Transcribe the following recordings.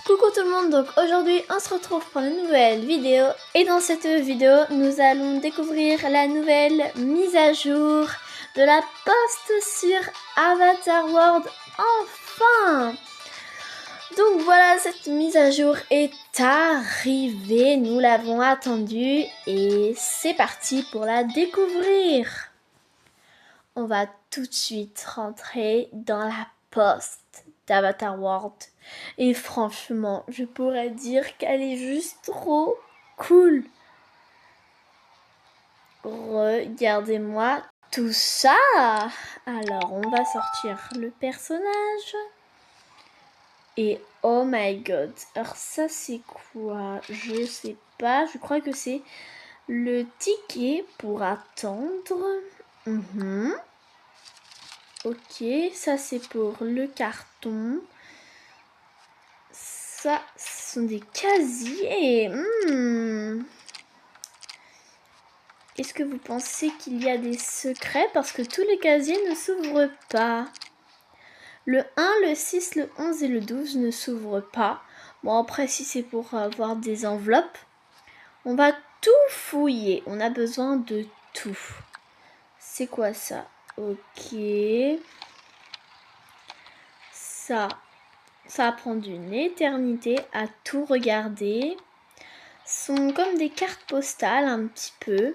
Coucou tout le monde, donc aujourd'hui on se retrouve pour une nouvelle vidéo et dans cette vidéo nous allons découvrir la nouvelle mise à jour de la poste sur Avatar World, enfin. Donc voilà, cette mise à jour est arrivée, nous l'avons attendue et c'est parti pour la découvrir. On va tout de suite rentrer dans la poste d'Avatar World. Et franchement, je pourrais dire qu'elle est juste trop cool. Regardez-moi tout ça. Alors, on va sortir le personnage. Et oh my god. Alors ça, c'est quoi? Je sais pas. Je crois que c'est le ticket pour attendre. Ok, ça c'est pour le carton. Ça, ce sont des casiers. Est-ce que vous pensez qu'il y a des secrets? Parce que tous les casiers ne s'ouvrent pas. Le 1, le 6, le 11 et le 12 ne s'ouvrent pas. Bon, après, si c'est pour avoir des enveloppes, on va tout fouiller. On a besoin de tout. C'est quoi ça? Ok. Ça va prendre une éternité à tout regarder. Ce sont comme des cartes postales un petit peu.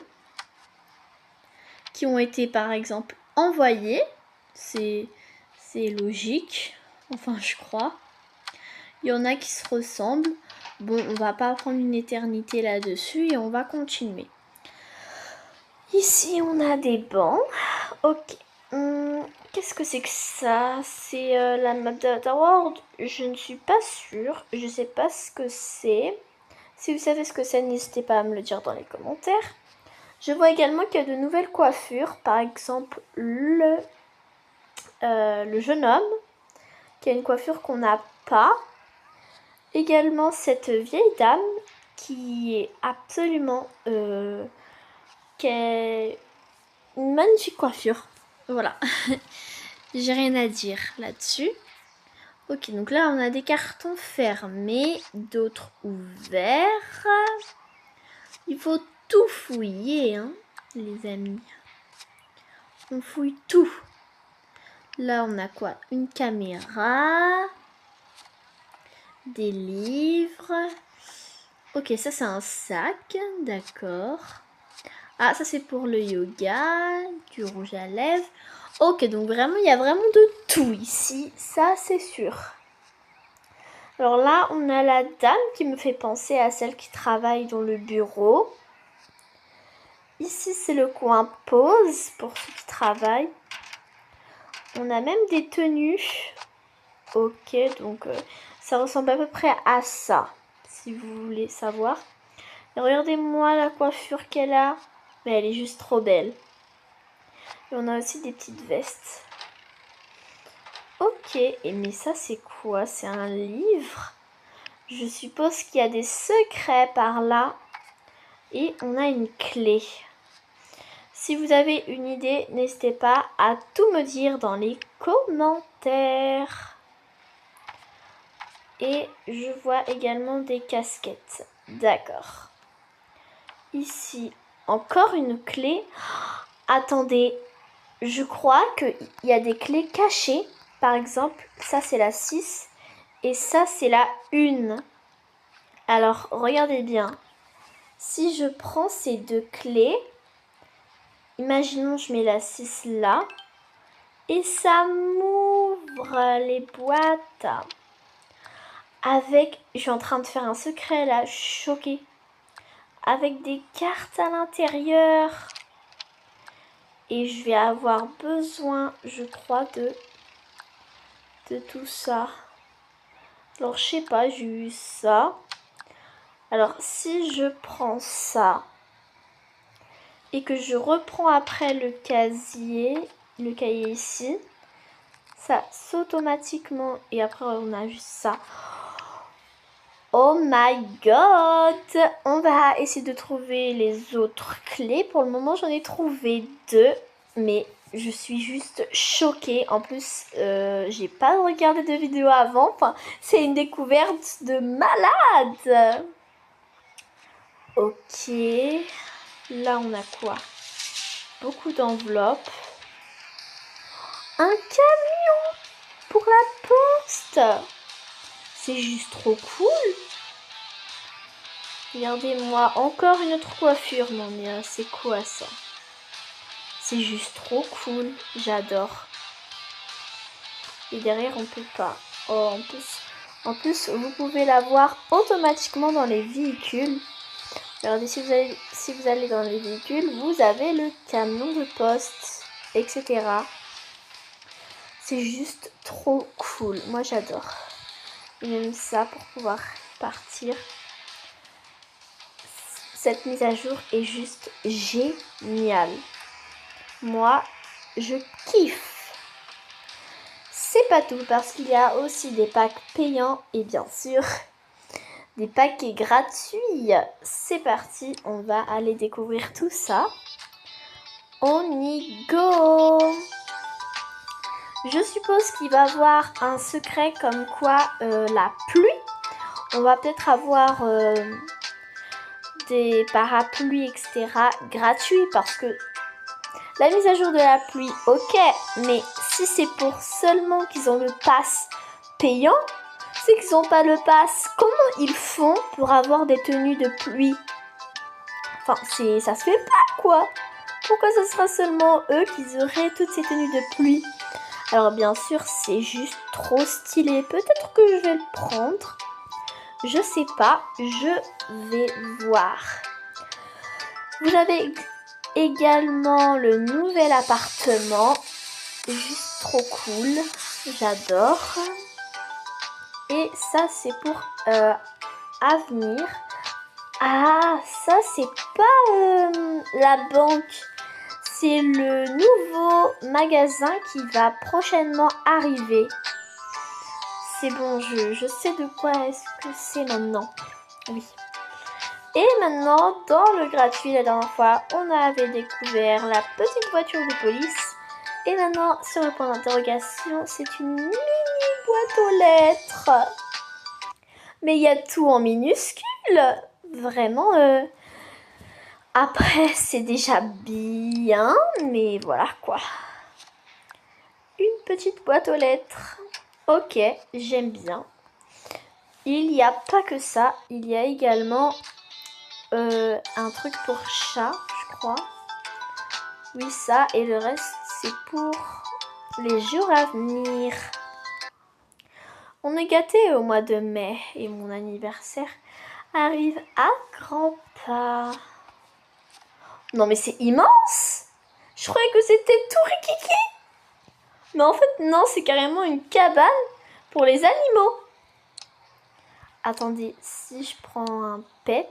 Qui ont été par exemple envoyées. C'est logique. Enfin, je crois. Il y en a qui se ressemblent. Bon, on va pas prendre une éternité là-dessus et on va continuer. Ici, on a des bancs. Ok. Qu'est-ce que c'est que ça? C'est la map d'Avatar World? Je ne suis pas sûre. Je sais pas ce que c'est. Si vous savez ce que c'est, n'hésitez pas à me le dire dans les commentaires. Je vois également qu'il y a de nouvelles coiffures. Par exemple, le jeune homme qui a une coiffure qu'on n'a pas. Également cette vieille dame qui est absolument... qui a une magnifique coiffure. Voilà. J'ai rien à dire là-dessus. Ok, donc là on a des cartons fermés, d'autres ouverts. Il faut tout fouiller, hein, les amis. On fouille tout. Là on a quoi? Une caméra. Des livres. Ok, ça c'est un sac, d'accord. Ah, ça c'est pour le yoga, du rouge à lèvres. Ok, donc vraiment, il y a vraiment de tout ici, ça c'est sûr. Alors là, on a la dame qui me fait penser à celle qui travaille dans le bureau. Ici, c'est le coin pause pour ceux qui travaillent. On a même des tenues. Ok, donc ça ressemble à peu près à ça, si vous voulez savoir. Et regardez-moi la coiffure qu'elle a. Mais elle est juste trop belle. Et on a aussi des petites vestes. Ok, et mais ça c'est quoi? C'est un livre. Je suppose qu'il y a des secrets par là. Et on a une clé. Si vous avez une idée, n'hésitez pas à tout me dire dans les commentaires. Et je vois également des casquettes. D'accord. Ici, encore une clé. Attendez, je crois qu'il y a des clés cachées. Par exemple, ça c'est la 6 et ça c'est la 1. Alors, regardez bien. Si je prends ces deux clés, imaginons je mets la 6 là et ça m'ouvre les boîtes. Avec, je suis en train de faire un secret là, choquée. Avec des cartes à l'intérieur. Et je vais avoir besoin, je crois, de tout ça. Alors, je sais pas, j'ai eu ça. Alors, si je prends ça et que je reprends après le cahier ici, ça saute automatiquement. Et après, on a juste ça. Oh my god! On va essayer de trouver les autres clés. Pour le moment, j'en ai trouvé 2. Mais je suis juste choquée. En plus, j'ai pas regardé de vidéo avant. Enfin, c'est une découverte de malade. Ok. Là, on a quoi? Beaucoup d'enveloppes. Un camion pour la poste. C'est juste trop cool. Regardez-moi, encore une autre coiffure. Non mais c'est quoi ça? C'est juste trop cool. J'adore. Et derrière, on peut pas. Oh, en plus, vous pouvez la voir automatiquement dans les véhicules. Regardez, si vous allez dans les véhicules, vous avez le camion de poste, etc. C'est juste trop cool. Moi, j'adore. J'aime ça pour pouvoir partir. Cette mise à jour est juste géniale. Moi, je kiffe. C'est pas tout parce qu'il y a aussi des packs payants et bien sûr des paquets gratuits. C'est parti, on va aller découvrir tout ça. On y go! Je suppose qu'il va y avoir un secret comme quoi la pluie. On va peut-être avoir des parapluies, etc. gratuits parce que la mise à jour de la pluie, ok, mais si c'est pour seulement qu'ils ont le pass payant, c'est qu'ils n'ont pas le pass. Comment ils font pour avoir des tenues de pluie? Enfin, ça se fait pas, quoi. Pourquoi ce sera seulement eux qui auraient toutes ces tenues de pluie? Alors, bien sûr, c'est juste trop stylé. Peut-être que je vais le prendre. Je sais pas. Je vais voir. Vous avez également le nouvel appartement. Juste trop cool. J'adore. Et ça, c'est pour avenir. Ah, ça, c'est pas la banque. C'est le nouveau magasin qui va prochainement arriver. C'est bon, je sais de quoi est-ce que c'est maintenant. Oui. Et maintenant, dans le gratuit, la dernière fois, on avait découvert la petite voiture de police. Et maintenant, sur le point d'interrogation, c'est une mini boîte aux lettres. Mais il y a tout en minuscule. Vraiment, après, c'est déjà bien, mais voilà quoi. Une petite boîte aux lettres. Ok, j'aime bien. Il n'y a pas que ça, il y a également un truc pour chat, je crois. Oui, ça, et le reste, c'est pour les jours à venir. On est gâtés au mois de mai et mon anniversaire arrive à grands pas. Non mais c'est immense! Je croyais que c'était tout rikiki! Mais en fait non, c'est carrément une cabane pour les animaux. Attendez, si je prends un pet...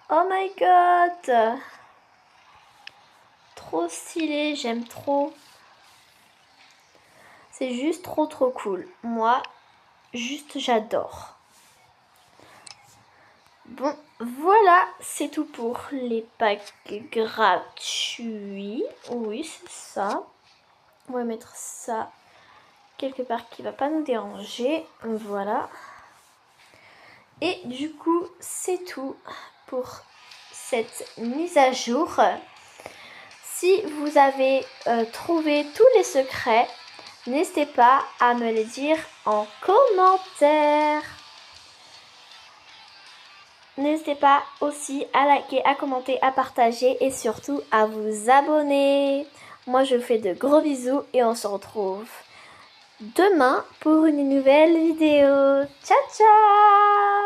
Oh my god! Trop stylé, j'aime trop. C'est juste trop cool. Moi, juste j'adore. Bon, voilà, c'est tout pour les packs gratuits. Oui, c'est ça. On va mettre ça quelque part qui va pas nous déranger. Voilà. Et du coup, c'est tout pour cette mise à jour. Si vous avez trouvé tous les secrets, n'hésitez pas à me les dire en commentaire. N'hésitez pas aussi à liker, à commenter, à partager et surtout à vous abonner. Moi, je vous fais de gros bisous et on se retrouve demain pour une nouvelle vidéo. Ciao, ciao!